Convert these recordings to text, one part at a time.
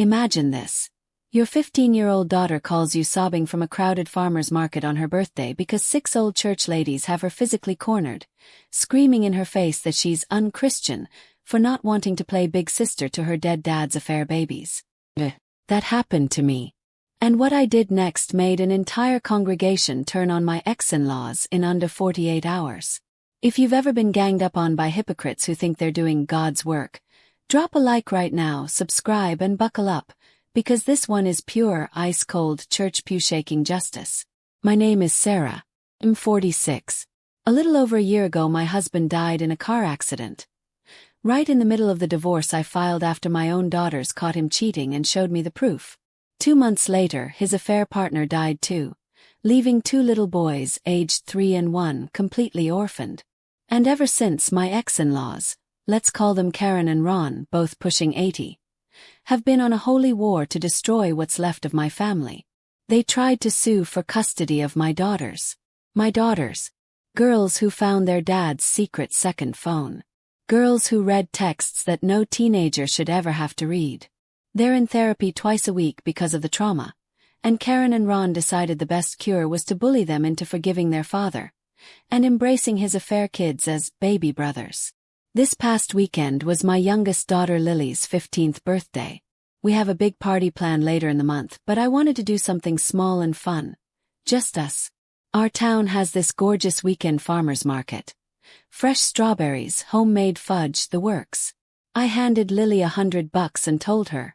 Imagine this. Your 15-year-old daughter calls you sobbing from a crowded farmer's market on her birthday because 6 old church ladies have her physically cornered, screaming in her face that she's unChristian for not wanting to play big sister to her dead dad's affair babies. That happened to me. And what I did next made an entire congregation turn on my ex-in-laws in under 48 hours. If you've ever been ganged up on by hypocrites who think they're doing God's work, drop a like right now, subscribe and buckle up, because this one is pure, ice-cold, church pew-shaking justice. My name is Sarah. I'm 46. A little over a year ago my husband died in a car accident. Right in the middle of the divorce I filed after my own daughters caught him cheating and showed me the proof. 2 months later his affair partner died too, leaving 2 little boys aged 3 and 1 completely orphaned. And ever since my ex-in-laws, let's call them Karen and Ron, both pushing 80, have been on a holy war to destroy what's left of my family. They tried to sue for custody of my daughters. My daughters. Girls who found their dad's secret second phone. Girls who read texts that no teenager should ever have to read. They're in therapy twice a week because of the trauma, and Karen and Ron decided the best cure was to bully them into forgiving their father and embracing his affair kids as baby brothers. This past weekend was my youngest daughter Lily's 15th birthday. We have a big party planned later in the month, but I wanted to do something small and fun. Just us. Our town has this gorgeous weekend farmers market. Fresh strawberries, homemade fudge, the works. I handed Lily $100 and told her,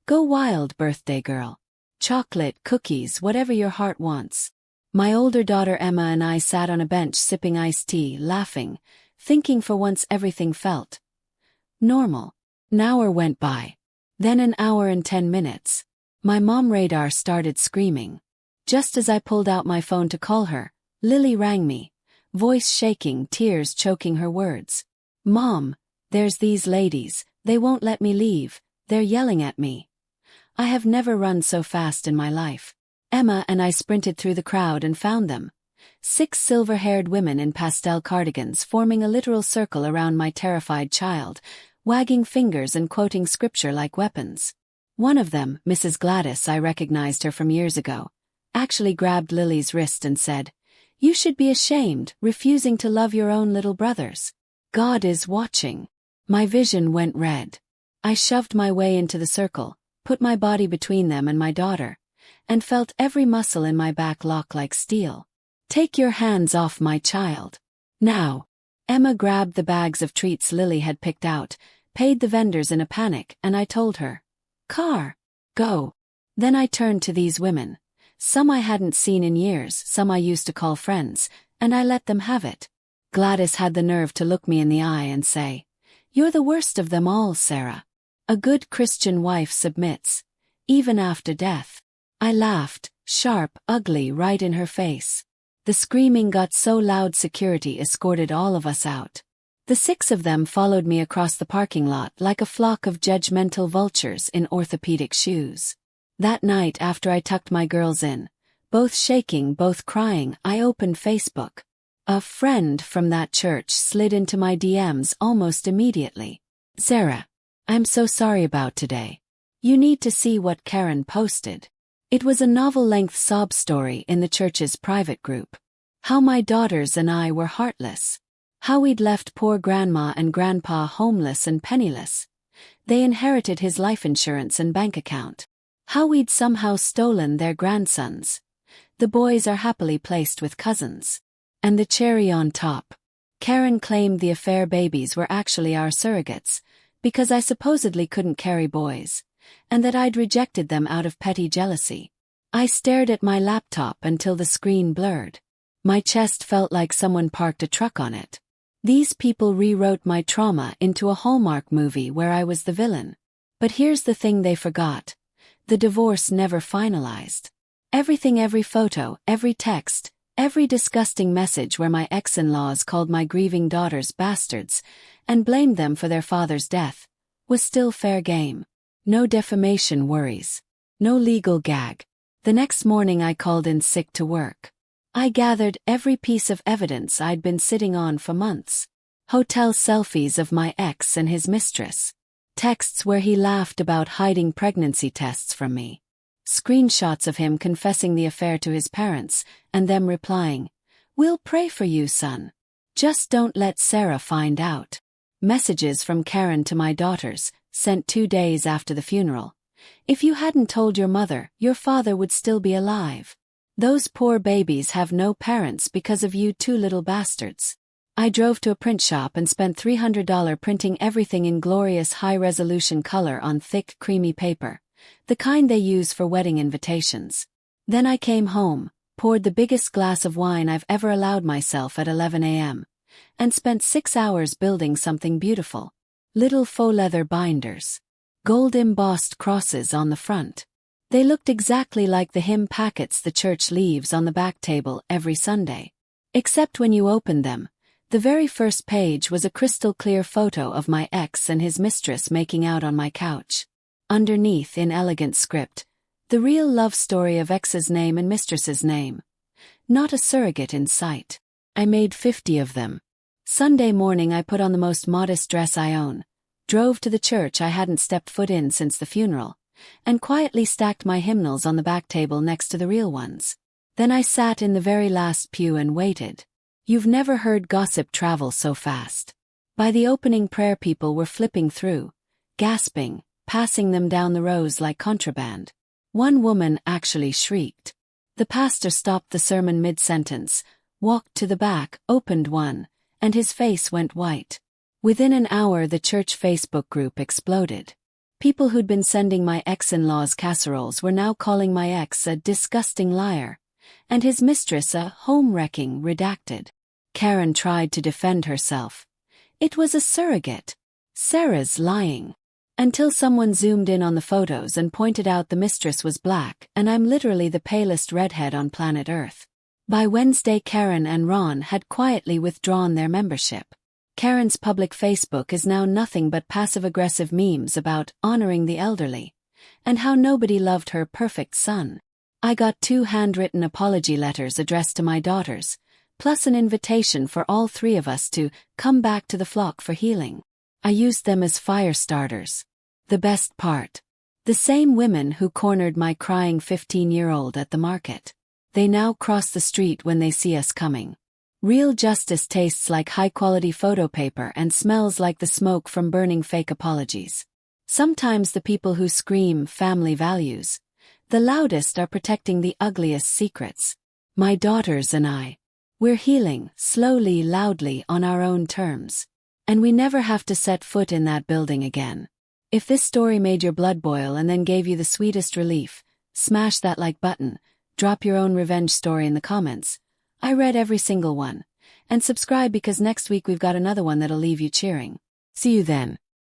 "Go wild, birthday girl. Chocolate, cookies, whatever your heart wants." My older daughter Emma and I sat on a bench sipping iced tea, laughing, thinking for once everything felt normal. An hour went by. Then an hour and 10 minutes. My mom radar started screaming. Just as I pulled out my phone to call her, Lily rang me, voice shaking, tears choking her words. "Mom, there's these ladies, they won't let me leave, they're yelling at me." I have never run so fast in my life. Emma and I sprinted through the crowd and found them. 6 silver-haired women in pastel cardigans forming a literal circle around my terrified child, wagging fingers and quoting scripture like weapons. One of them, Mrs. Gladys, I recognized her from years ago, actually grabbed Lily's wrist and said, "You should be ashamed, refusing to love your own little brothers. God is watching." My vision went red. I shoved my way into the circle, put my body between them and my daughter, and felt every muscle in my back lock like steel. "Take your hands off my child. Now." Emma grabbed the bags of treats Lily had picked out, paid the vendors in a panic, and I told her, "Car. Go." Then I turned to these women. Some I hadn't seen in years, some I used to call friends, and I let them have it. Gladys had the nerve to look me in the eye and say, "You're the worst of them all, Sarah. A good Christian wife submits, even after death." I laughed, sharp, ugly, right in her face. The screaming got so loud security escorted all of us out. The 6 of them followed me across the parking lot like a flock of judgmental vultures in orthopedic shoes. That night after I tucked my girls in, both shaking, both crying, I opened Facebook. A friend from that church slid into my DMs almost immediately. "Sarah, I'm so sorry about today. You need to see what Karen posted." It was a novel-length sob story in the church's private group. How my daughters and I were heartless. How we'd left poor grandma and grandpa homeless and penniless. They inherited his life insurance and bank account. How we'd somehow stolen their grandsons. The boys are happily placed with cousins. And the cherry on top. Karen claimed the affair babies were actually our surrogates, because I supposedly couldn't carry boys, and that I'd rejected them out of petty jealousy. I stared at my laptop until the screen blurred. My chest felt like someone parked a truck on it. These people rewrote my trauma into a Hallmark movie where I was the villain. But here's the thing they forgot. The divorce never finalized. Everything, every photo, every text, every disgusting message where my ex-in-laws called my grieving daughters bastards and blamed them for their father's death, was still fair game. No defamation worries. No legal gag. The next morning I called in sick to work. I gathered every piece of evidence I'd been sitting on for months. Hotel selfies of my ex and his mistress. Texts where he laughed about hiding pregnancy tests from me. Screenshots of him confessing the affair to his parents, and them replying, "We'll pray for you, son. Just don't let Sarah find out." Messages from Karen to my daughters, sent 2 days after the funeral. "If you hadn't told your mother, your father would still be alive. Those poor babies have no parents because of you two little bastards." I drove to a print shop and spent $300 printing everything in glorious high-resolution color on thick, creamy paper, the kind they use for wedding invitations. Then I came home, poured the biggest glass of wine I've ever allowed myself at 11 a.m., and spent 6 hours building something beautiful. Little faux leather binders. Gold-embossed crosses on the front. They looked exactly like the hymn packets the church leaves on the back table every Sunday. Except when you opened them, the very first page was a crystal-clear photo of my ex and his mistress making out on my couch. Underneath, in elegant script, the real love story of ex's name and mistress's name. Not a surrogate in sight. I made 50 of them. Sunday morning I put on the most modest dress I own, drove to the church I hadn't stepped foot in since the funeral, and quietly stacked my hymnals on the back table next to the real ones. Then I sat in the very last pew and waited. You've never heard gossip travel so fast. By the opening prayer people were flipping through, gasping, passing them down the rows like contraband. One woman actually shrieked. The pastor stopped the sermon mid-sentence, walked to the back, opened one, and his face went white. Within an hour the church Facebook group exploded. People who'd been sending my ex-in-law's casseroles were now calling my ex a disgusting liar, and his mistress a home-wrecking redacted. Karen tried to defend herself. It was a surrogate. Sarah's lying. Until someone zoomed in on the photos and pointed out the mistress was black, and I'm literally the palest redhead on planet Earth. By Wednesday Karen and Ron had quietly withdrawn their membership. Karen's public Facebook is now nothing but passive-aggressive memes about honoring the elderly, and how nobody loved her perfect son. I got 2 handwritten apology letters addressed to my daughters, plus an invitation for all 3 of us to come back to the flock for healing. I used them as fire starters. The best part. The same women who cornered my crying 15-year-old at the market. They now cross the street when they see us coming. Real justice tastes like high-quality photo paper and smells like the smoke from burning fake apologies. Sometimes the people who scream family values, the loudest, are protecting the ugliest secrets. My daughters and I. We're healing, slowly, loudly, on our own terms. And we never have to set foot in that building again. If this story made your blood boil and then gave you the sweetest relief, smash that like button, drop your own revenge story in the comments. I read every single one. And subscribe because next week we've got another one that'll leave you cheering. See you then.